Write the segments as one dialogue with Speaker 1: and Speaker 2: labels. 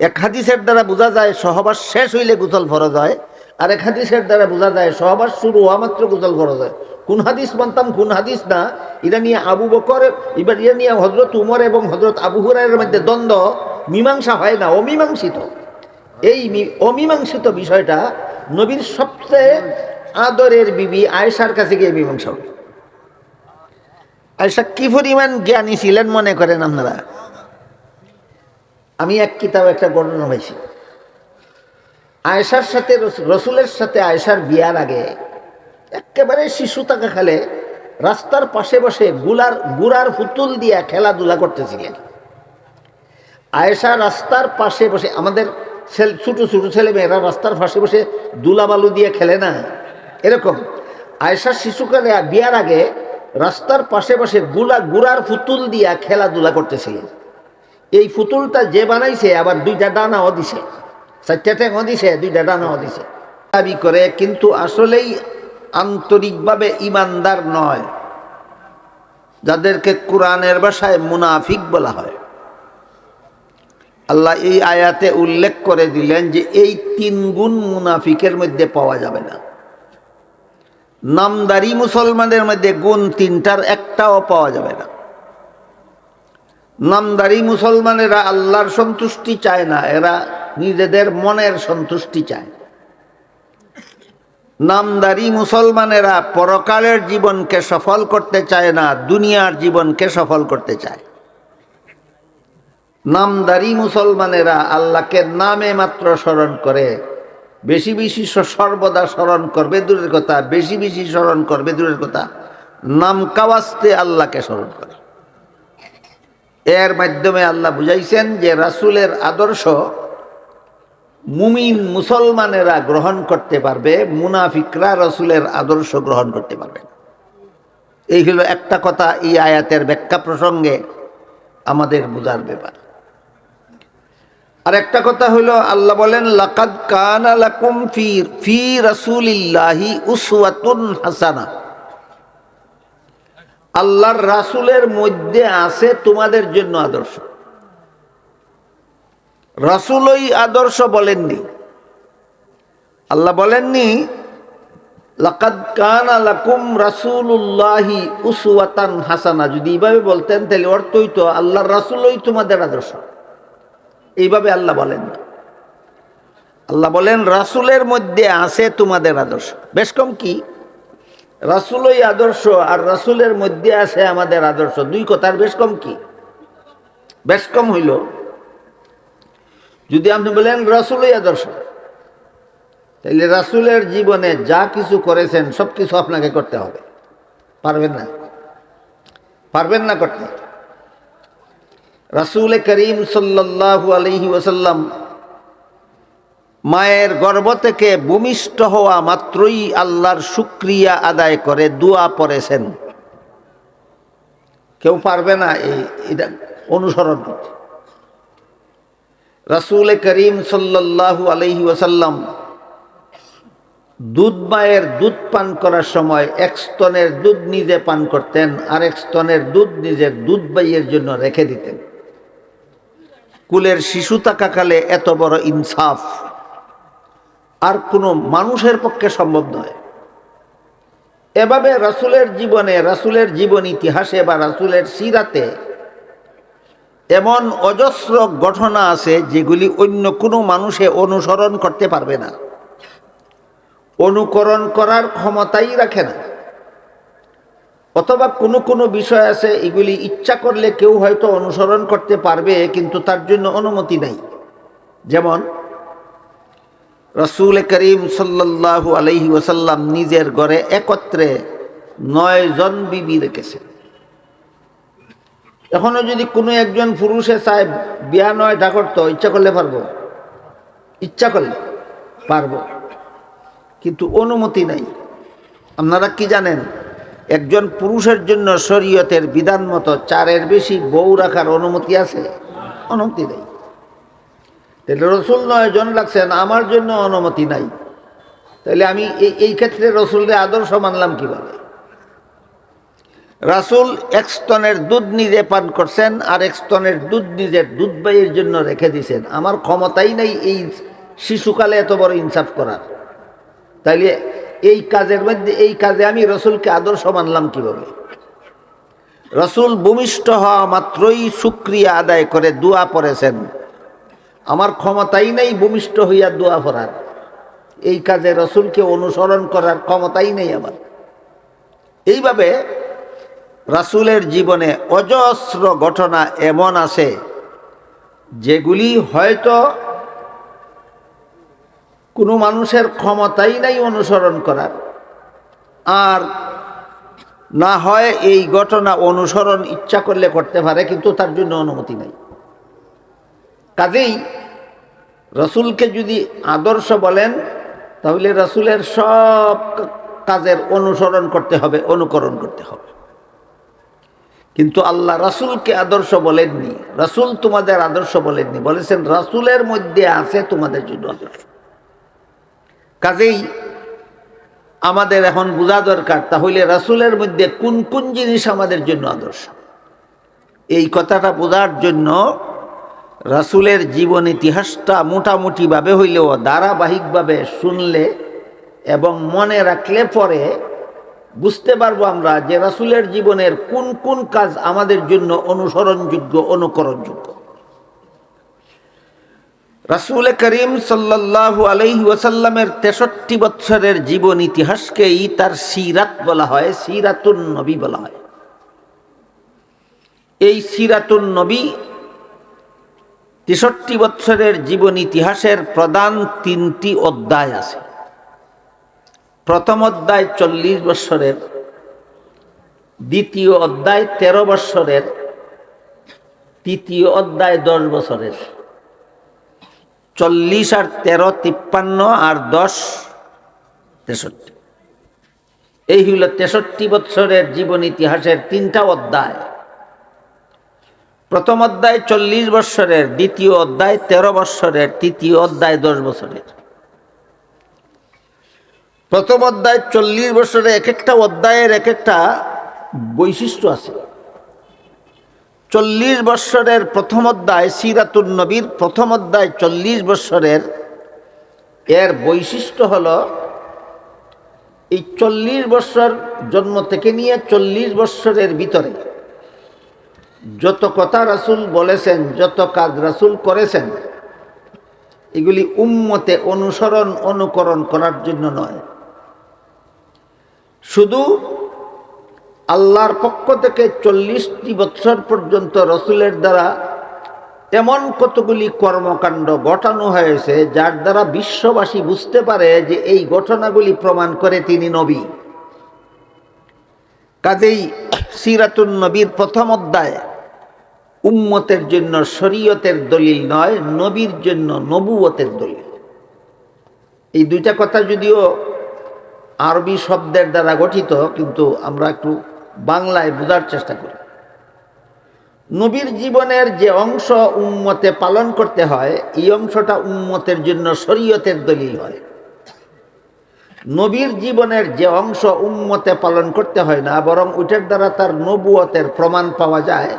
Speaker 1: এক হাদিসের দ্বারা বোঝা যায় সহবাস শেষ হইলে গোসল ফরজ হয়, আর এক হাদিসের দ্বারা বোঝা যায় সহবাস শুরু হওয়া মাত্র গোসল ফরজ হয়। কোন হাদিস মানতাম কোন হাদিস না, এটা নিয়ে আবু বকর, এবার এটা নিয়ে হজরত উমর এবং হজরত আবু হুরায়রার মধ্যে দ্বন্দ্ব, মীমাংসা হয় না, অমীমাংসিত। এই অমীমাংসিত বিষয়টা নবীর সবচেয়ে আদরের বিবি আয়েশার কাছে গিয়ে মীমাংসা হবে। আয়েশা কি পরিমাণ জ্ঞানী ছিলেন মনে করেন আপনারা? আমি এক কিতাব একটা ঘটনা পাইছি। আয়েশার সাথে রসুলের সাথে আয়েশার বিয়ার আগে একেবারে শিশু থাকাকালে রাস্তার পাশে বসে গুড়ার পুতুল দিয়ে খেলাধুলা করতেছিলেন। আয়েশা রাস্তার পাশে বসে, আমাদের ছোট ছোট ছেলে মেয়েরা রাস্তার পাশে বসে দুলাবালু দিয়ে খেলে না, এরকম আয়েশা শিশুকালে বিয়ার আগে রাস্তার পাশে বসে গুড়ার পুতুল দিয়া খেলাধুলা করতেছিলেন। এই পুতুলটা যে বানাইছে আবার দুইটা ডানাও দিছে, চারটা ট্যাংও দিছে, দুইটা ডানাও দিছে, দাবি করে, কিন্তু আসলেই আন্তরিকভাবে ইমানদার নয়, যাদেরকে কোরআনের ভাষায় মুনাফিক বলা হয়। আল্লাহ এই আয়াতে উল্লেখ করে দিলেন যে এই 3 গুণ মুনাফিকের মধ্যে পাওয়া যাবে না। নামদারি মুসলমানের মধ্যে গুণ 3টার একটাও পাওয়া যাবে না। নামদারি মুসলমানেরা আল্লাহর সন্তুষ্টি চায় না, এরা নিজেদের মনের সন্তুষ্টি চায়। নামদারি মুসলমানেরা পরকালের জীবনকে সফল করতে চায় না, দুনিয়ার জীবনকে সফল করতে চায়। নামদারি মুসলমানেরা আল্লাহকে নামে মাত্র স্মরণ করে, বেশি বেশি সর্বদা স্মরণ করবে দূরের কথা, বেশি বেশি স্মরণ করবে দূরের কথা, নাম কাওয়াস্তে আল্লাহকে স্মরণ করে। এর মাধ্যমে আল্লাহ বুঝাইছেন যে রাসূলের আদর্শ মুমিন মুসলমানেরা গ্রহণ করতে পারবে, মুনাফিকরা রাসূলের আদর্শ গ্রহণ করতে পারবে না। এই হলো একটা কথা এই আয়াতের ব্যাখ্যা প্রসঙ্গে আমাদের বুঝার ব্যাপার। আর একটা কথা হলো আল্লাহ বলেন লাকাদ কানা লাকুম ফি রাসূলিল্লাহি উসওয়াতুন হাসানা, আল্লাহর রাসূলের মধ্যে আছে তোমাদের জন্য আদর্শ। রাসূলই আদর্শ বলেননি, আল্লাহ বলেননি লাকাদ কানা লাকুম রাসূলুল্লাহি উসওয়াতান হাসানা। যদি এইভাবে বলতেন তাহলে অর্থ হইতো আল্লাহর রাসূলই তোমাদের আদর্শ, এইভাবে আল্লাহ বলেন না। আল্লাহ বলেন রাসূলের মধ্যে আছে তোমাদের আদর্শ। বেশ কম কি রাসূলই আদর্শ আর রাসূলের মধ্যে আছে আমাদের আদর্শ, দুই কথার বেশ কম কি? বেশ কম হইল যদি আপনি বলেন রাসূলই আদর্শ, তাহলে রাসূলের জীবনে যা কিছু করেছেন সব কিছু আপনাকে করতে হবে। পারবেন না, পারবেন না করতে। রাসূল করিম সাল্লাল্লাহু আলাইহি ওয়াসাল্লাম মায়ের গর্ভ থেকে ভূমিষ্ঠ হওয়া মাত্রই আল্লাহর শুকরিয়া আদায় করে দোয়া পড়েছেন। কেউ পারবে না এটা অনুসরণ করতে। রাসূল করিম সাল্লাল্লাহু আলাইহি ওয়াসাল্লাম মায়ের দুধ পান করার সময় এক স্তনের দুধ নিজে পান করতেন, আর এক স্তনের দুধ নিজের দুধ ভাইয়ের জন্য রেখে দিতেন। কুলের শিশু থাকাকালে এত বড় ইনসাফ আর কোনো মানুষের পক্ষে সম্ভব নয়। এভাবে রাসূলের জীবনে, রাসূলের জীবন ইতিহাসে বা রাসূলের সিরাতে এমন অজস্র ঘটনা আছে যেগুলি অন্য কোনো মানুষে অনুসরণ করতে পারবে না, অনুকরণ করার ক্ষমতাই রাখে না। অথবা কোনো কোনো বিষয় আছে এগুলি ইচ্ছা করলে কেউ হয়তো অনুসরণ করতে পারবে, কিন্তু তার জন্য অনুমতি নাই। যেমন রাসূল করিম সাল্লাল্লাহু আলাইহি ওয়াসাল্লাম নিজের ঘরে একত্রে 9 জন বিবি রেখেছেন। এখনো যদি কোনো একজন পুরুষে চায় বিয়া 9টা করতে, ইচ্ছা করলে পারবো, ইচ্ছা করলে পারবো, কিন্তু অনুমতি নাই। আপনারা কি জানেন একজন পুরুষের জন্য শরীয়তের বিধান মতো 4-এর বেশি বউ রাখার অনুমতি আছে? অনুমতি নেই। তাহলে রাসূল 9 জন লাগছেন, আমার জন্য অনুমতি নাই, তাহলে আমি এই ক্ষেত্রে রাসূলের আদর্শ মানলাম কিভাবে? রাসূল এক স্তনের দুধ নিজে পান করছেন আর এক স্তনের দুধ নিজের দুধ ভাইয়ের জন্য রেখে দিয়েছেন। আমার ক্ষমতাই নেই এই শিশুকালে এত বড় ইনসাফ করার। তাইলে এই কাজের মধ্যে এই কাজে আমি রসুলকে আদর্শ মানলাম কিভাবে? রসুল ভূমিষ্ঠ হওয়া মাত্রই শুকরিয়া আদায় করে দোয়া পড়েছেন। আমার ক্ষমতাই নেই ভূমিষ্ঠ হইয়া দোয়া পড়ার, এই কাজে রসুলকে অনুসরণ করার ক্ষমতাই নেই আমার। এইভাবে রাসূলের জীবনে অজস্র ঘটনা এমন আছে যেগুলি হয়তো কোনো মানুষের ক্ষমতাই নাই অনুসরণ করার, আর না হয় এই ঘটনা অনুসরণ ইচ্ছা করলে করতে পারে কিন্তু তার জন্য অনুমতি নাই। কাজেই রসুলকে যদি আদর্শ বলেন তাহলে রসুলের সব কাজের অনুসরণ করতে হবে, অনুকরণ করতে হবে। কিন্তু আল্লাহ রাসূলকে আদর্শ বলেননি, রাসূল তোমাদের আদর্শ বলেননি, বলেছেন রাসূলের মধ্যে আছে তোমাদের জন্য আদর্শ। কাজেই আমাদের এখন বোঝা দরকার তাহলে রাসূলের মধ্যে কোন কোন জিনিস আমাদের জন্য আদর্শ। এই কথাটা বোঝার জন্য রাসূলের জীবন ইতিহাসটা মোটামুটিভাবে হইলেও ধারাবাহিকভাবে শুনলে এবং মনে রাখলে পরে বুঝতে পারবো আমরা যে রাসূলের জীবনের কোন কোন কাজ আমাদের জন্য অনুসরণযোগ্য, অনুকরণযোগ্য। রাসূল করিম সাল্লাল্লাহু আলাইহি ওয়াসাল্লামের 63 বছরের জীবন ইতিহাসকেই তার সিরাত বলা হয়, সিরাতুন নবী বলা হয়। এই সিরাতুন নবী 63 বছরের জীবন ইতিহাসের প্রধান 3টি অধ্যায় আছে। প্রথম অধ্যায় 40 বছরের, দ্বিতীয় অধ্যায় 13 বছরের, তৃতীয় অধ্যায় 10 বছরের। 40 আর 13 53 আর 10 63। এই হইল 63 বছরের জীবন ইতিহাসের 3টা অধ্যায়। প্রথম অধ্যায় 40 বছরের, দ্বিতীয় অধ্যায় 13 বছরের, তৃতীয় অধ্যায় 10 বছরের। প্রথম অধ্যায় 40 বছরে এক একটা অধ্যায়ের এক একটা বৈশিষ্ট্য আছে। 40 বছরের প্রথম অধ্যায় সিরাতুন নবীর প্রথম অধ্যায় 40 বছরের এর বৈশিষ্ট্য হলো এই 40 বছর জন্ম থেকে নিয়ে 40 বছরের ভিতরে যত কথা রাসূল বলেছেন, যত কাজ রাসূল করেছেন, এগুলি উম্মতে অনুসরণ, অনুকরণ করার জন্য নয়, শুধু আল্লাহর পক্ষ থেকে 40টি বছর পর্যন্ত রাসূলের দ্বারা এমন কতগুলি কর্মকাণ্ড ঘটানো হয়েছে যার দ্বারা বিশ্ববাসী বুঝতে পারে যে এই ঘটনাগুলি প্রমাণ করে তিনি নবী। কাজেই সিরাতুন নবীর প্রথম অধ্যায় উম্মতের জন্য শরীয়তের দলিল নয়, নবীর জন্য নবুয়তের দলিল। এই দুইটা কথা যদিও আরবি শব্দের দ্বারা গঠিত, কিন্তু আমরা একটু বাংলায় বোঝার চেষ্টা করি। নবীর জীবনের যে অংশ উম্মতে পালন করতে হয়, এই অংশটা উম্মতের জন্য শরীয়তের দলিল হয়। নবীর জীবনের যে অংশ উম্মতে পালন করতে হয় না, বরং ওইটার দ্বারা তার নবুয়তের প্রমাণ পাওয়া যায়,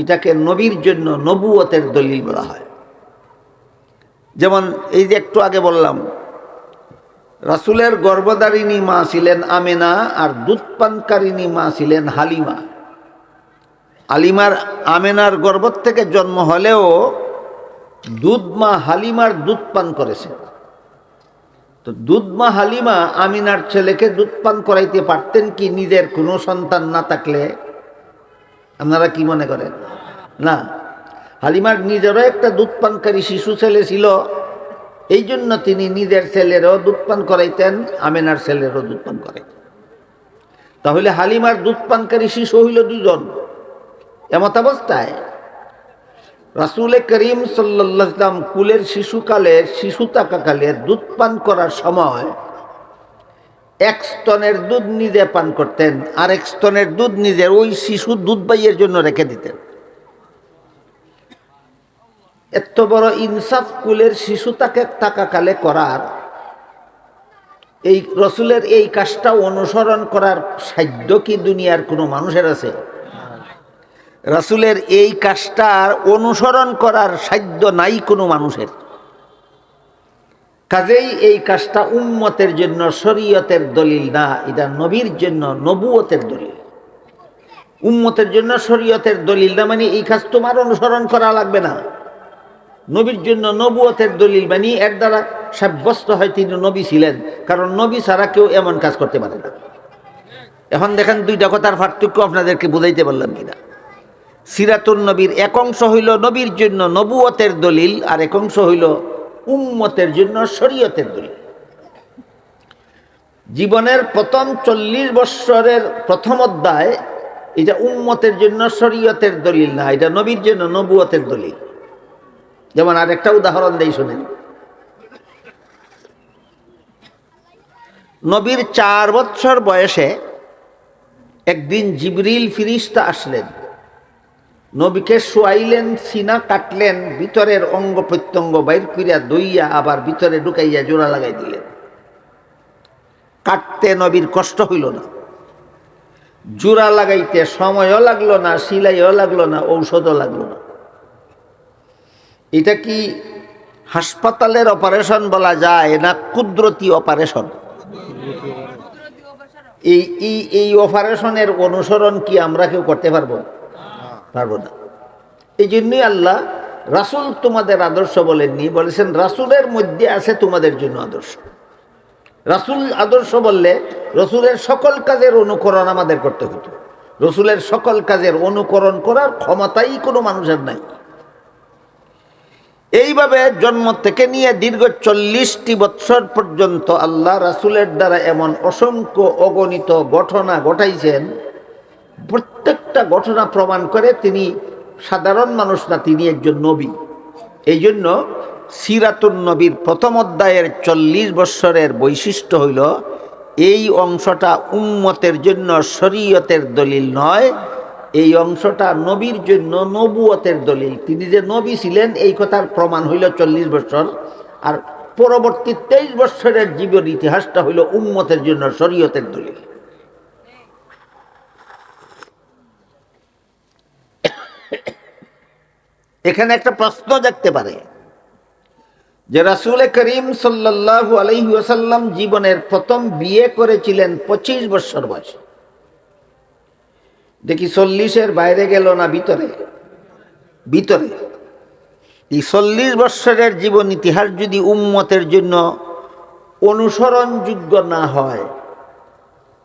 Speaker 1: এটাকে নবীর জন্য নবুয়তের দলিল বলা হয়। যেমন এই যে একটু আগে বললাম, রাসূলের গর্ভধারিণী মা ছিলেন আমেনা আর দুধপানকারিণী মা ছিলেন হালিমা। আমেনার গর্ভ থেকে জন্ম হলেও দুধমা হালিমার দুধ পান করেছে। তো দুধমা হালিমা আমিনার ছেলেকে দুধ পান করাইতে পারতেন কি নিজের কোনো সন্তান না থাকলে? আপনারা কি মনে করেন? না, হালিমার নিজেরও একটা দুধ পানকারী শিশু ছেলে ছিল, এই জন্য তিনি নিজের ছেলেরও দুধ পান করাইতেন, আমেনার ছেলেরও দুধ পান করাইতেন। তাহলে হালিমার দুধ পানকারী শিশু হইল 2 জন। এমত অবস্থায় রাসূল করিম সাল্লাল্লাহু আলাইহি ওয়াসাল্লাম কুলের শিশুকালে, শিশু থাকাকালে দুধ পান করার সময় এক স্তনের দুধ নিজে পান করতেন, আর এক স্তনের দুধ নিজের ওই শিশু দুধ ভাইয়ের জন্য রেখে দিতেন। এত বড় ইনসাফ কুলের শিশু থাকাকালে করার এই রসুলের এই কাজটা অনুসরণ করার সাধ্য কি দুনিয়ার কোনো মানুষের আছে? রাসূলের এই কাজটার অনুসরণ করার সাধ্য নাই কোনো মানুষের। কাজেই এই কাজটা উম্মতের জন্য শরীয়তের দলিল না, এটা নবীর জন্য নবুয়তের দলিল। উম্মতের জন্য শরীয়তের দলিল না মানে এই কাজ তোমার অনুসরণ করা লাগবে না, নবীর জন্য নবুয়তের দলিল মানে এর দ্বারা সাব্যস্ত হয় তিনি নবী ছিলেন, কারণ নবী ছাড়া কেউ এমন কাজ করতে পারে না। এখন দেখেন দুইটা কথার পার্থক্য আপনাদেরকে বুঝাইতে পারলাম কিনা। সিরাতুন নবীর এক অংশ হইল নবীর জন্য নবুয়তের দলিল, আর এক অংশ হইল উম্মতের জন্য শরীয়তের দলিল। জীবনের প্রথম 40 বৎসরের প্রথম অধ্যায় এটা উম্মতের জন্য শরীয়তের দলিল না, এটা নবীর জন্য নবুয়তের দলিল। যেমন আরেকটা উদাহরণ দেই শুনেন। নবীর 4 বৎসর বয়সে একদিন জিবরিল ফিরিস্তা আসলেন, নবীকে শুয়াইলেন, সিনা কাটলেন, ভিতরের অঙ্গ প্রত্যঙ্গ বাইর করিয়া দইয়া আবার ভিতরে ঢুকাইয়া জোড়া লাগাই দিলেন। কাটতে নবীর কষ্ট হইল না, জোড়া লাগাইতে সময়ও লাগলো না, সিলাইও লাগলো না, ঔষধও লাগলো না। এটা কি হাসপাতালের অপারেশন বলা যায় না কুদরতি অপারেশন? এই অপারেশনের অনুসরণ কি আমরা কেউ করতে পারবো? পারবো না। এই জন্যই আল্লাহ রাসূল তোমাদের আদর্শ বলেননি, বলেছেন রাসূলের মধ্যে আছে তোমাদের জন্য আদর্শ। রাসূল আদর্শ বললে রসুলের সকল কাজের অনুকরণ আমাদের করতে হতো। রসুলের সকল কাজের অনুকরণ করার ক্ষমতাই কোনো মানুষের নাই। এইভাবে জন্ম থেকে নিয়ে দীর্ঘ 40টি বৎসর পর্যন্ত আল্লাহ রাসূলের দ্বারা এমন অসংখ্য অগণিত ঘটনা ঘটাইছেন, প্রত্যেকটা ঘটনা প্রমাণ করে তিনি সাধারণ মানুষ না, তিনি একজন নবী। এই জন্য সিরাতুন নবীর প্রথম অধ্যায়ের 40 বৎসরের বৈশিষ্ট্য হইল এই অংশটা উম্মতের জন্য শরীয়তের দলিল নয়, এই অংশটা নবীর জন্য নবুয়তের দলিল। তিনি যে নবী ছিলেন এই কথার প্রমাণ হইল 40 বৎসর, আর পরবর্তী 23 বৎসরের জীবন ইতিহাসটা হইল উম্মতের জন্য শরীয়তের দলিল। এখানে একটা প্রশ্ন জাগতে পারে যে রাসূল করিম সাল্লাল্লাহু আলাইহি ওয়াসাল্লাম জীবনের প্রথম বিয়ে করেছিলেন 25 বছর বয়সে। দেখি 40-এর বাইরে গেল না ভিতরে? ভিতরে। এই 40 বছরের জীবন ইতিহাস যদি উম্মতের জন্য অনুসরণযোগ্য না হয়,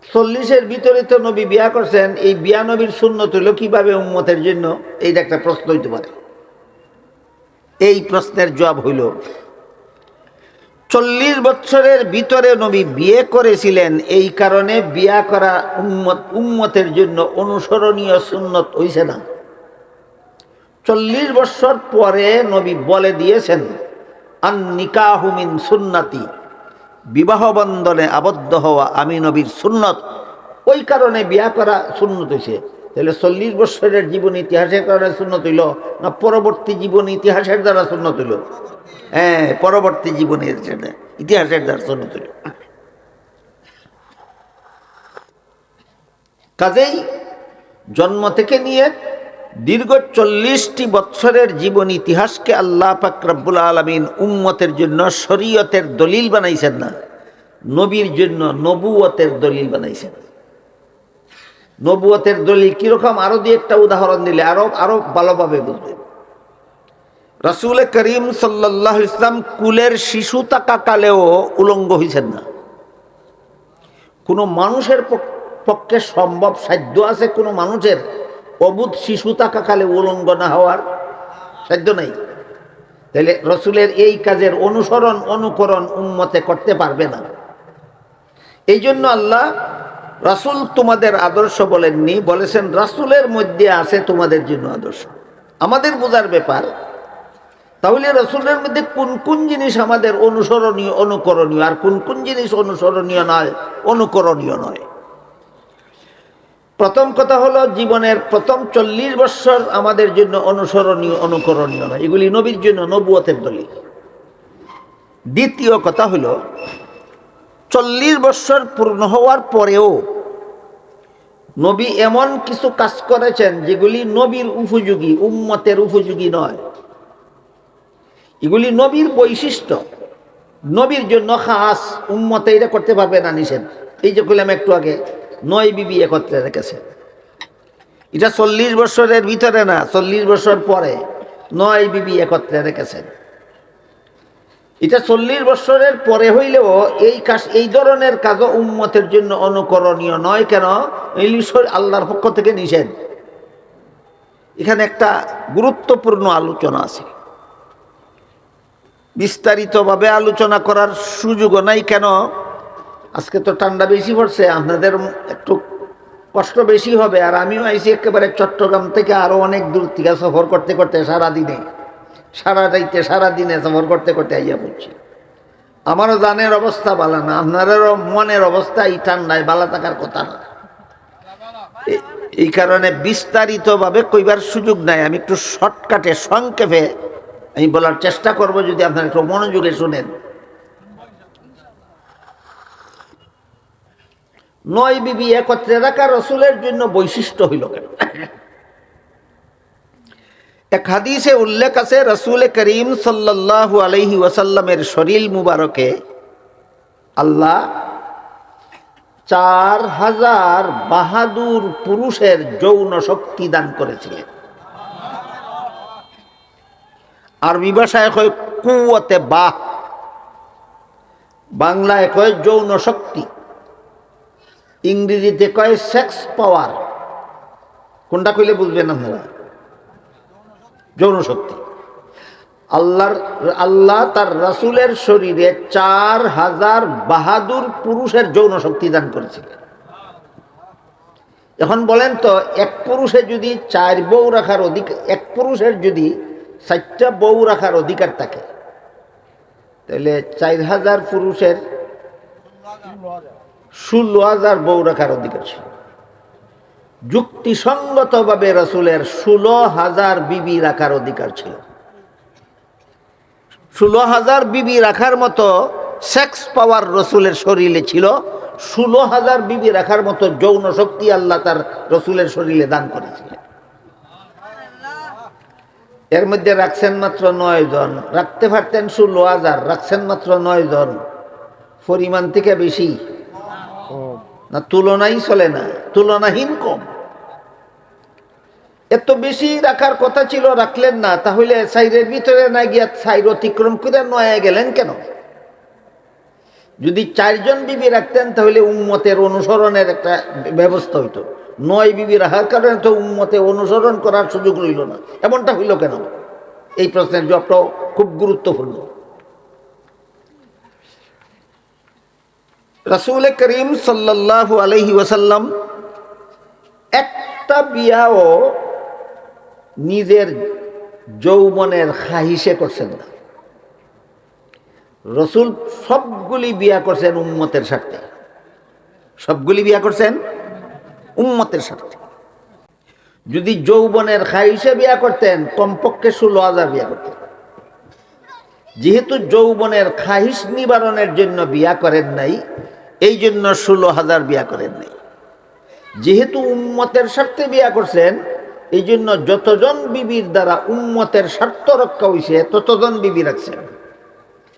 Speaker 1: 40-এর ভিতরে তো নবী বিয়া করছেন, এই বিয়া নবীর সুন্নত হইল কিভাবে উম্মতের জন্য? এইটা একটা প্রশ্ন হইতে পারে। এই প্রশ্নের জবাব হইল 40 বছরের ভিতরে নবী বিয়ে করেছিলেন, এই কারণে বিয়া করা উম্মতের জন্য অনুসরণীয় সুন্নত হইছে না। 40 বছর পরে নবী বলে দিয়েছেন আন নিকাহু মিন সুন্নতি, বিবাহ বন্ধনে আবদ্ধ হওয়া আমি নবীর সুন্নত, ওই কারণে বিয়া করা সুন্নত হইছে। তাহলে 40 বছরের জীবন ইতিহাসের কারণে সুন্নত হইল না পরবর্তী জীবন ইতিহাসের দ্বারা সুন্নত হইল? হ্যাঁ, পরবর্তী জীবনের ইতিহাসের দ্বারা সুন্নত হইল। কাজেই জন্ম থেকে নিয়ে দীর্ঘ 40টি বৎসরের জীবন ইতিহাসকে আল্লাহ পাক রব্বুল আলামিন উম্মতের জন্য শরীয়তের দলিল বানাইছেন না, নবীর জন্য নবুয়তের দলিল বানাইছেন। নবুয়তের দলিল কিরকম? আরো দিয়ে একটা উদাহরণ দিলে আরো ভালোভাবে বুঝবেন। রাসূল করিম সাল্লাল্লাহু আলাইহি ওয়াসাল্লাম কুলের শিশু থাকাকালেও উলঙ্গ হইছেন না। কোনো মানুষের পক্ষে সম্ভব সাধ্য আছে কোনো মানুষের অবুধ শিশু থাকাকালে উলঙ্গ না হওয়ার? সাধ্য নাই। তাহলে রসুলের এই কাজের অনুকরণ উম্মতে করতে পারবে না। এই জন্য আল্লাহ রাসূল তোমাদের আদর্শ বলেননি, বলেছেন রাসূলের মধ্যে আছে তোমাদের জন্য আদর্শ। আমাদের বোঝার ব্যাপার, তাহলে রাসূলের মধ্যে কোন কোন জিনিস আমাদের অনুসরণীয় অনুকরণীয়, আর কোন কোন জিনিস অনুসরণীয় নয়, অনুকরণীয় নয়। প্রথম কথা হলো জীবনের প্রথম 40 বছর আমাদের জন্য অনুসরণীয় অনুকরণীয় নয়, এগুলি নবীর জন্য নবুয়তের দলিল। দ্বিতীয় কথা হলো 40 বছর পূর্ণ হওয়ার পরেও নবী এমন কিছু কাজ করেছেন যেগুলি নবীর উপযোগী, উম্মতের উপযোগী নয়। এগুলি নবীর বৈশিষ্ট্য, নবীর জন্য খাস, উম্মতে এটা করতে পারবে না, নিষেধ। এই যে বললাম একটু আগে, 9 বিবি একত্রে রেখেছে। এটা 40 বছরের ভিতরে না, 40 বছর পরে 9 বিবি একত্রে রেখেছেন। এটা 40 বছরের পরে হইলেও এই ধরনের কাজও উম্মতের জন্য অনুকরণীয় নয়। কেন? আল্লাহর পক্ষ থেকে নিষেধ। এখানে একটা গুরুত্বপূর্ণ আলোচনা আছে, বিস্তারিতভাবে আলোচনা করার সুযোগও নাই। কেন? আজকে তো ঠান্ডা বেশি পড়ছে, আপনাদের একটু কষ্ট বেশি হবে। আর আমিও আইছি একেবারে চট্টগ্রাম থেকে, আরো অনেক দূর থেকে সফর করতে করতে, সারা রাইতে সারাদিনে সফর করতে করতে আইয়া পড়ছি। আমারও জানের অবস্থা ভালো না, আপনাদেরও মনের অবস্থা এই ঠান্ডায় ভালো থাকার কথা না। এই কারণে বিস্তারিতভাবে কইবার সুযোগ নাই। আমি একটু শর্টকাটে সংক্ষেপে আমি বলার চেষ্টা করব, যদি আপনারা একটু মনোযোগে শুনেন। 9 বিবি একত্রে রাখা রসুলের জন্য বৈশিষ্ট্য হইল কেন? এক হাদিসে উল্লেখ আছে, রসুল করিম সাল্লাল্লাহু আলাইহি ওয়াসাল্লামের শরীর মুবারকে আল্লাহ 4000 বাহাদুর পুরুষের যৌন শক্তি দান করেছিলেন। আরবি ভাষায় কয় কুওয়াতে বাহ, বাংলায় কয় যৌন শক্তি, ইংরেজিতে কয় সেক্স পাওয়ার। কোনটা কইলে বুঝবেন আপনারা? যৌন শক্তি। আল্লাহ তার রাসূলের শরীরে 4000 বাহাদুর পুরুষের যৌন শক্তি দান করেছিলেন। এখন বলেন তো, এক পুরুষে যদি 4 বউ রাখার অধিকার, এক পুরুষের যদি 4টা বউ রাখার অধিকার থাকে, তাহলে 4000 পুরুষের 16000 বউ রাখার অধিকার ছিল। যুক্তিসঙ্গতভাবে রাসূলের 16000 বিবি রাখার অধিকার ছিল। 16000 বিবি রাখার মতো সেক্স পাওয়ার রসুলের শরীরে ছিল। 16000 বিবি রাখার মতো যৌন শক্তি আল্লাহ তার রসুলের শরীরে দান করেছিলেন। এর মধ্যে রাখছেন মাত্র 9 জন। রাখতে পারতেন 16000, রাখছেন মাত্র 9 জন। পরিমাণ থেকে বেশি না, তুলনাই চলে না, তুলনাহীন কম। এত বেশি রাখার কথা ছিল, রাখলেন না। তাহলে 4-এর ভিতরে না গিয়া 4 অতিক্রম করে 9-এ গেলেন কেন? যদি 4 জন বিবি রাখতেন তাহলে উম্মতের অনুসরণের একটা ব্যবস্থা হইতো। 9 বিবি রাখার কারণে তো উম্মতে অনুসরণ করার সুযোগ রইল না। এমনটা হইল কেন? এই প্রশ্নের জবাবটাও খুব গুরুত্বপূর্ণ। রাসূল করিম সাল্লাল্লাহু আলাইহি ওয়াসাল্লাম একটা বিয়াও নিজের যৌবনের খাহিসে করছেন না। রসুল সবগুলি বিয়া করছেন উম্মতের স্বার্থে। সবগুলি বিয়া করছেন উম্মতের স্বার্থে। যদি যৌবনের খাহিসে বিয়া করতেন, কমপক্ষে 16000 বিয়া করতেন। যেহেতু যৌবনের খাহিস নিবারণের জন্য বিয়া করেন নাই, এই জন্য 16000 বিয়া করেন নাই। যেহেতু উম্মতের স্বার্থে বিয়া করছেন, এই জন্য যতজন বিবির দ্বারা উম্মতের স্বার্থ রক্ষা হইছে ততজন বিবি রাখছেন।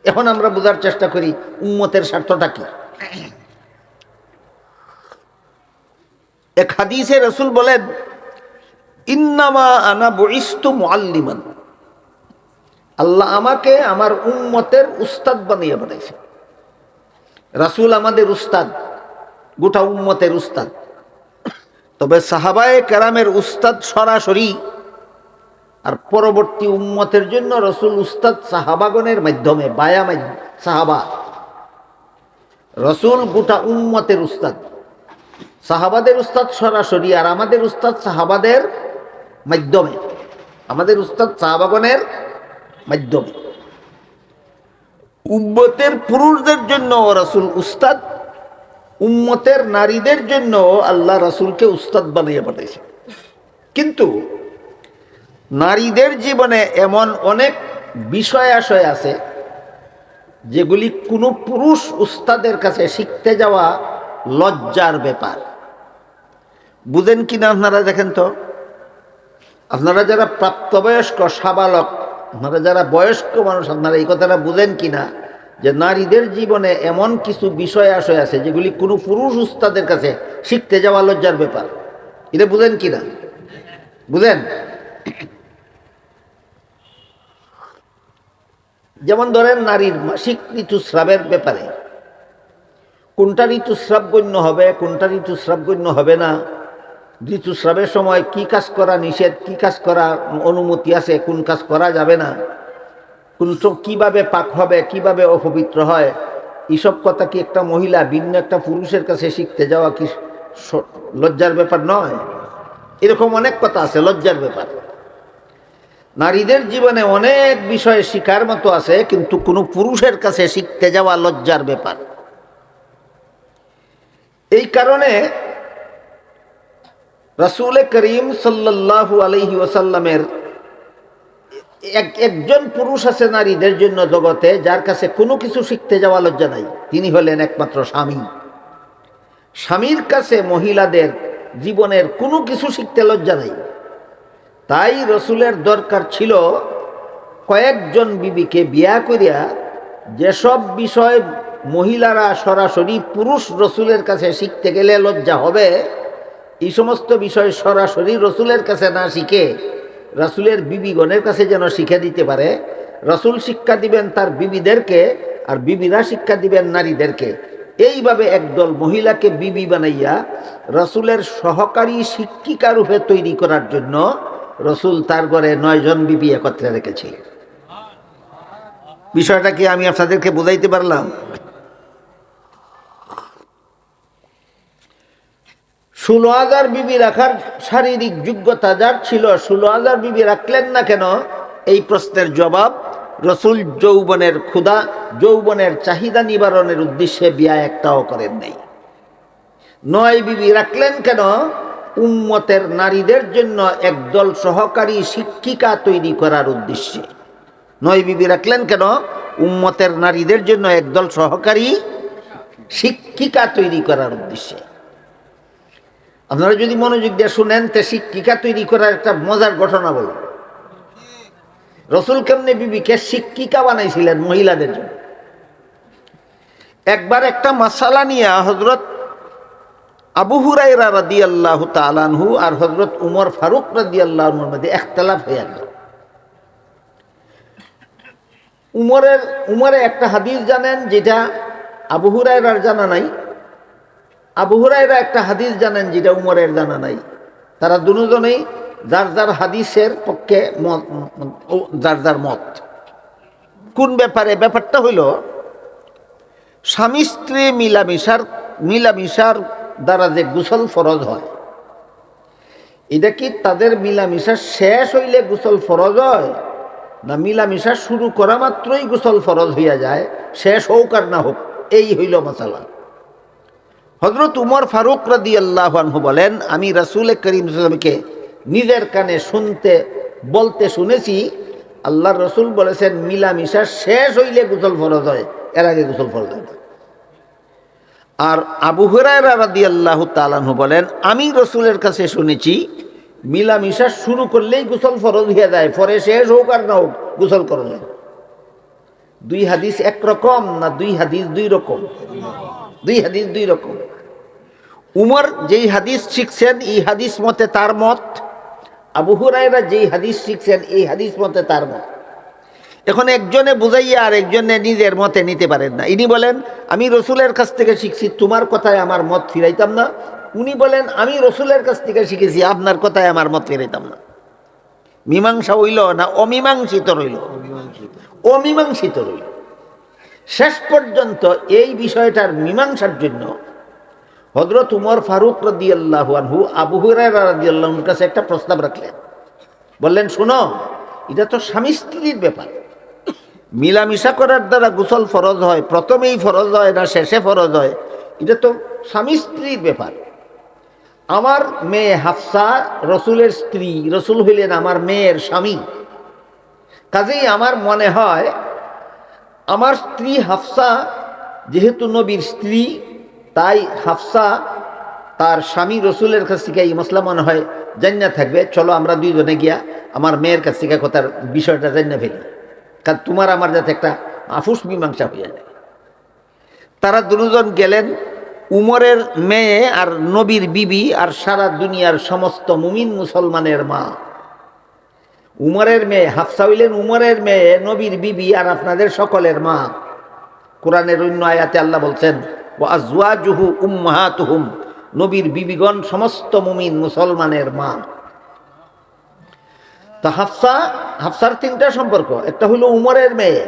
Speaker 1: এখন আমরা বোঝার চেষ্টা করি উম্মতের স্বার্থটা কি। এক হাদিসে রাসূল বলেন, ইন্নামা আনা বুইস্তু মুআল্লিমান, আল্লাহ আমাকে আমার উম্মতের উস্তাদ বানিয়ে পাঠাইছে। রাসূল আমাদের উস্তাদ, গোটা উম্মতের উস্তাদ। তবে সাহাবায়ে কেরামের উস্তাদ সরাসরি, আর পরবর্তী উম্মতের জন্য রসুল উস্তাদ সাহাবাগণের মাধ্যমে, বায়া সাহাবা। রসুল গোটা উম্মতের উস্তাদ, সাহাবাদের উস্তাদ সরাসরি, আর আমাদের উস্তাদ সাহাবাদের মাধ্যমে, আমাদের উস্তাদ সাহাবাগণের মাধ্যমে। উম্মতের পুরুষদের জন্য রসুল উস্তাদ, উম্মতের নারীদের জন্য আল্লাহ রাসূলকে উস্তাদ বানিয়ে পাঠাইছে। কিন্তু নারীদের জীবনে এমন অনেক বিষয় আশয় আছে যেগুলি কোনো পুরুষ উস্তাদের কাছে শিখতে যাওয়া লজ্জার ব্যাপার। বুঝেন কিনা আপনারা দেখেন তো, আপনারা যারা প্রাপ্তবয়স্ক সাবালক, আপনারা যারা বয়স্ক মানুষ, আপনারা এই কথাটা বুঝেন কিনা যে নারীদের জীবনে এমন কিছু বিষয় আশয় আছে যেগুলি কোনো পুরুষ উস্তাদের কাছে শিখতে যাওয়া লজ্জার ব্যাপার। এটা বুঝেন কিনা? বুঝেন? যেমন ধরেন নারীর মাসিক ঋতুস্রাবের ব্যাপারে কোনটা ঋতুস্রাব গণ্য হবে, কোনটা ঋতুস্রাব গণ্য হবে না, ঋতুস্রাবের সময় কি কাজ করা নিষেধ, কি কাজ করা অনুমতি আছে, কোন কাজ করা যাবে না, কোন কিভাবে পাক হবে, কিভাবে অপবিত্র হয়, এইসব কথা কি একটা মহিলা ভিন্ন একটা পুরুষের কাছে শিখতে যাওয়া কি লজ্জার ব্যাপার নয়? এরকম অনেক কথা আছে লজ্জার ব্যাপার। নারীদের জীবনে অনেক বিষয়ে শিখার মতো আছে, কিন্তু কোনো পুরুষের কাছে শিখতে যাওয়া লজ্জার ব্যাপার। এই কারণে রাসূল করিম সাল্লাল্লাহু আলাইহি ওয়াসাল্লামের একজন পুরুষ আছে নারীদের জন্য জগতে, যার কাছে কোনো কিছু শিখতে যাওয়া লজ্জা নাই। তিনি হলেন একমাত্র স্বামী। স্বামীর কাছে মহিলাদের জীবনের কোনো কিছু শিখতে লজ্জা নাই। তাই রসুলের দরকার ছিল কয়েকজন বিবিকে বিয়া করিয়া যেসব বিষয় মহিলারা সরাসরি পুরুষ রসুলের কাছে শিখতে গেলে লজ্জা হবে, এই সমস্ত বিষয় সরাসরি রসুলের কাছে না শিখে রসুলের বিবিগণের কাছে যেন শিখে দিতে পারে। রসুল শিক্ষা দিবেন তার বিবিদেরকে, আর বিবিরা শিক্ষা দিবেন নারীদেরকে। এইভাবে একদল মহিলাকে বিবি বানাইয়া রসুলের সহকারী শিক্ষিকা রূপে তৈরি করার জন্য রসুল তার ঘরে 9 জন বিবি একত্রে রেখেছিলেন। বিষয়টা কি আমি আপনাদেরকে বুঝাইতে পারলাম? 16,000 বিবি রাখার শারীরিক যোগ্যতা যার ছিল, 16,000 বিবি রাখলেন না কেন? এই প্রশ্নের জবাব, রসুল যৌবনের ক্ষুধা, যৌবনের চাহিদা নিবারণের উদ্দেশ্যে বিয়া একটাও করেন নাই। 9 বিবি রাখলেন কেন? উম্মতের নারীদের জন্য একদল সহকারী শিক্ষিকা তৈরি করার উদ্দেশ্যে। 9 বিবি রাখলেন কেন? উম্মতের নারীদের জন্য একদল সহকারী শিক্ষিকা তৈরি করার উদ্দেশ্যে। আপনারা যদি মনোযোগ দিয়ে শুনেন, তে শিক্ষিকা তৈরি করার একটা মজার ঘটনা বল। রসুল কেমনে বিবিকে শিক্ষিকা বানাইছিলেন মহিলাদের জন্য। একবার একটা মাসালা নিয়ে হযরত আবু হুরায়রা রাদিয়াল্লাহু তাআলা আনহু আর হযরত উমর ফারুক রাদিয়াল্লাহু আনহুর মধ্যে ইখতিলাফ হয়ে গেল। উমরে একটা হাদিস জানেন যেটা আবু হুরায়রার জানা নাই, আবু হুরায়রা একটা হাদিস জানেন যেটা উমরের জানা নাই। তারা দুজনেই যার যার হাদিসের পক্ষে মত, যার যার মত। কোন ব্যাপারে? ব্যাপারটা হইল স্বামী স্ত্রী মিলামিশার দ্বারা যে গোসল ফরজ হয়, এটা কি তাদের মিলামিশা শেষ হইলে গোসল ফরজ হয়, না মিলামিশা শুরু করা মাত্রই গোসল ফরজ হইয়া যায়, শেষ হোক আর না হোক? এই হইল মাসালা। হযরত উমর ফারুক রাদিয়াল্লাহু আনহু বলেন, আমি রাসূল করিম সাল্লাল্লাহু আলাইহি ওয়াসাল্লামকে নিজের কানে বলতে শুনেছি, আল্লাহর রসুল বলেছেন মিলামিশা শেষ হইলে গোসল ফরজ হয়, এর আগে গোসল ফরজ হয় না। আর আবু হুরায়রা রাদিয়াল্লাহু তাআলা আনহু বলেন, আমি রসুলের কাছে শুনেছি মিলামিশা শুরু করলেই গোসল ফরজ হয়ে যায়, পরে শেষ হোক আর না হোক গোসল করা যায়। 2 হাদিস একরকম না 2 হাদিস 2 রকম? 2 হাদিস 2 রকম। উমর যেই হাদিস শিখছেন এই হাদিস মতে তার মত, আবু হুরায়রা যেই হাদিস শিখছেন এই হাদিস মতে তার মত। এখন একজনে বুঝাইয়া আর একজনে নিজের মতে নিতে পারেন না। ইনি বলেন আমি রসুলের কাছ থেকে শিখছি, তোমার কথায় আমার মত ফিরাইতাম না। উনি বলেন আমি রসুলের কাছ থেকে শিখেছি, আপনার কথায় আমার মত ফিরাইতাম না। মীমাংসা হইল না অমীমাংসিত রইল? অমীমাংসিত রইল। শেষ পর্যন্ত এই বিষয়টার মীমাংসার জন্য হযরত উমর ফারুক রাদিয়াল্লাহু আনহু আবু হুরায়রা রাদিয়াল্লাহু আনহুর কাছে একটা প্রস্তাব রাখলেন। বললেন, শোনো, এটা তো স্বামী স্ত্রীর ব্যাপার। মিলামিশা করার দ্বারা গোসল ফরজ হয়, প্রথমেই ফরজ হয় না শেষে ফরজ হয়, এটা তো স্বামী স্ত্রীর ব্যাপার। আমার মেয়ে হাফসা রসুলের স্ত্রী, রসুল হইলেন আমার মেয়ের স্বামী। কাজেই আমার মনে হয় আমার স্ত্রী হাফসা যেহেতু নবীর স্ত্রী, তাই হাফসা তার স্বামী রসুলের কাছ থেকে এই মশলা মনে হয় জান্না থাকবে, চলো আমরা দুইজনে গিয়া আমার মেয়ের কাছ থেকে কথার বিষয়টা জান্না ফেলি, কারণ তোমার আমার যাতে একটা আফুস মীমাংসা হইয়া যায়। তারা দুজন গেলেন। উমরের মেয়ে আর নবীর বিবি আর সারা দুনিয়ার সমস্ত মুমিন মুসলমানের মা। উমরের মেয়ে হাফসা হইলেন উমরের মেয়ে, নবীর বিবি আর আপনাদের সকলের মা। কোরআনের অন্য আয়াতে আল্লাহ বলছেন ওয়া আজওয়াজুহু উম্মাহাতুহুম, নবীর বিবিগণ সমস্ত মুমিন মুসলমানের মা। তা হাফসার তিনটা সম্পর্ক, একটা হইল উমরের মেয়ে,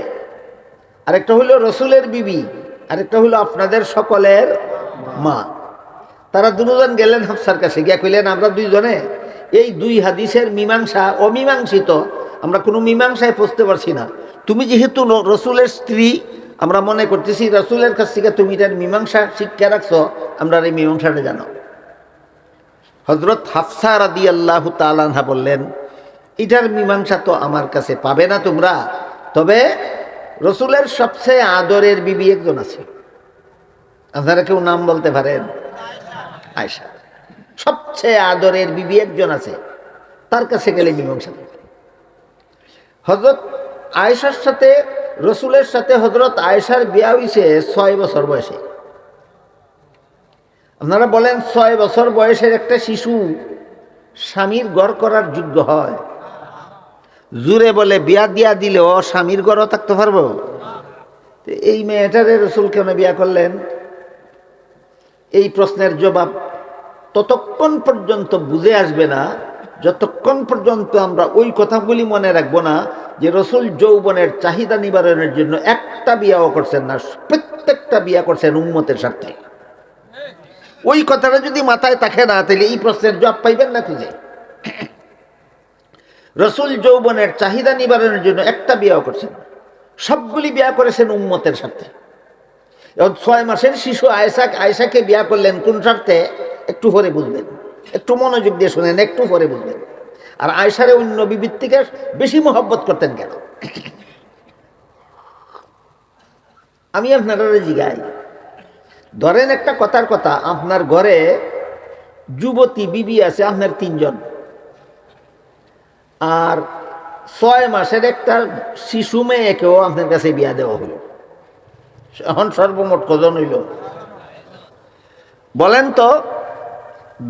Speaker 1: আরেকটা হইল রসুলের বিবি, আরেকটা হইল আপনাদের সকলের মা। তারা দুজন গেলেন হাফসার কাছে, গিয়া কইলেন আমরা দুইজনে এই দুই হাদিসের মীমাংসা অমীমাংসিত, আমরা কোনো মীমাংসায় পৌঁছতে পারছি না। তুমি যেহেতু রসুলের স্ত্রী, আমরা মনে করতেছি রসুলের কাছ থেকে তুমি এটার মীমাংসা শিক্ষা রাখছো, আমরা এই মীমাংসাটা জানো। হযরত হাফসা রাদিয়াল্লাহু তাআলা আনহা বললেন, এটার মীমাংসা তো আমার কাছে পাবে না তোমরা, তবে রসুলের সবচেয়ে আদরের বিবি একজন আছে, আপনারা কেউ নাম বলতে পারেন? আয়েশা। সবচেয়ে আদরের বিবি একজন আছে, তার কাছে গেলে মীমাংসা। হযরত আয়েশার সাথে রসুলের সাথে হযরত আয়েশার বিয়া হইছে 6 বছর বয়সে। আপনারা বলেন 6 বছর বয়সের একটা শিশু স্বামীর ঘর করার যোগ্য হয়? জুরে বলে বিয়া দিয়া দিলেও স্বামীর ঘরও থাকতে পারবো? এই মেয়েটারে রসুল কেন বিয়া করলেন? এই প্রশ্নের জবাব ততক্ষণ পর্যন্ত বুঝে আসবে না যতক্ষণ পর্যন্ত আমরা ওই কথাগুলি মনে রাখবো না যে রসুল যৌবনের চাহিদা নিবারণের জন্য একটা বিয়াও করছেন না, প্রত্যেকটা বিয়া করছেন উম্মতের স্বার্থে। ওই কথাটা যদি মাথায় থাকে না, তাহলে এই প্রশ্নের জবাব পাইবেন না খুঁজে। রসুল যৌবনের চাহিদা নিবারণের জন্য একটা বিয়াও করছেন, সবগুলি বিয়া করেছেন উম্মতের স্বার্থে। এবং 6 মাসের শিশু আয়েশাকে বিয়া করলেন কোন স্বার্থে? একটু পরে বুঝবেন, একটু মনোযোগ দিয়ে শুনেন, একটু পরে বুঝবেন। আর আয়েশারে অন্য বিবির থেকে বেশি মহব্বত করতেন কেন? আমি আপনারা জিগাই, ধরেন একটা কথার কথা, আপনার ঘরে যুবতী বিবি আছে আপনার 3 জন, আর 6 মাসের একটা শিশু মেয়েকেও আপনার কাছে বিয়া দেওয়া হলো, এখন সর্বমোট কজন হইল? বলেন তো,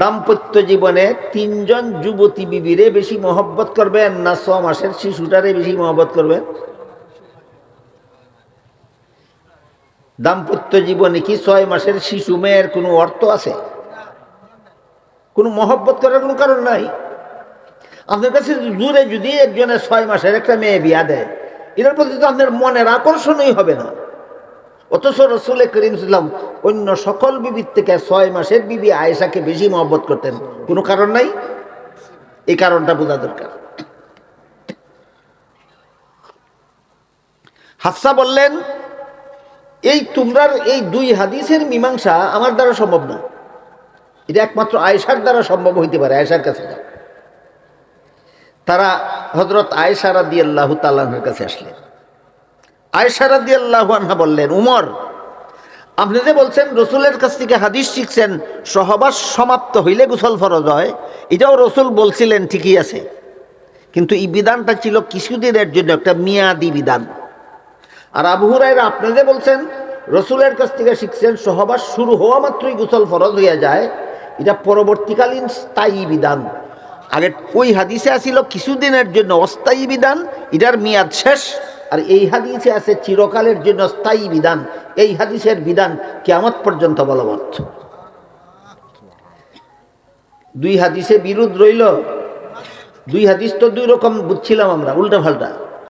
Speaker 1: দাম্পত্য জীবনে 3 জন যুবতী বিবিরে বেশি মহব্বত করবেন না 6 মাসের শিশুটারে বেশি মহব্বত করবেন? দাম্পত্য জীবনে কি 6 মাসের শিশু মেয়ের কোনো অর্থ আছে? কোনো মহব্বত করার কোনো কারণ নাই। আপনার কাছে জুড়ে যদি একজনের 6 মাসের একটা মেয়ে বিয়া দেয়, এটার প্রতি তো আপনার মনের আকর্ষণই হবে না। অথচ রসুল করিম সাল্লাল্লাহু আলাইহি ওয়াসাল্লাম অন্য সকল বিবির থেকে 6 মাসের বিবি আয়েশাকে বেশি মহব্বত করতেন, কোনো কারণ নাই। এই কারণটা বোঝা দরকার। হাফসা বললেন, এই তোমরার এই 2 হাদিসের মীমাংসা আমার দ্বারা সম্ভব না, এটা একমাত্র আয়েশার দ্বারা সম্ভব হইতে পারে, আয়েশার কাছে যাও। তারা হযরত আয়েশা রাদিয়াল্লাহু তাআলা আনহার কাছে আসলেন। আয়েশা রাদিয়াল্লাহু আনহা বললেন, উমর, আপনি যে বলছেন রসুলের কাছ থেকে হাদিস শিখছেন সহবাস সমাপ্ত হইলে গোসল ফরজ হয়, এটাও রসুল বলছিলেন, ঠিকই আছে, কিন্তু এই বিধানটা ছিল কিছুদিনের জন্য, একটা মেয়াদি বিধান। আর আবু হুরায়রা আপনি যে বলছেন রসুলের কাছ থেকে শিখছেন সহবাস শুরু হওয়া মাত্রই গোসল ফরজ হইয়া যায়, এটা পরবর্তীকালীন স্থায়ী বিধান। আগে ওই হাদিসে আছিল কিছুদিনের জন্য অস্থায়ী বিধান, এটার মেয়াদ শেষ। আর এই হাদিসে আছে চিরকালের জন্য স্থায়ী বিধান। এই হাদিসের বিধান কিয়ামত পর্যন্ত বলবৎ। 2 হাদিসে বিরোধ রইল। 2 হাদিস তো 2 রকম বুঝছিলাম আমরা, উল্টা পাল্টা।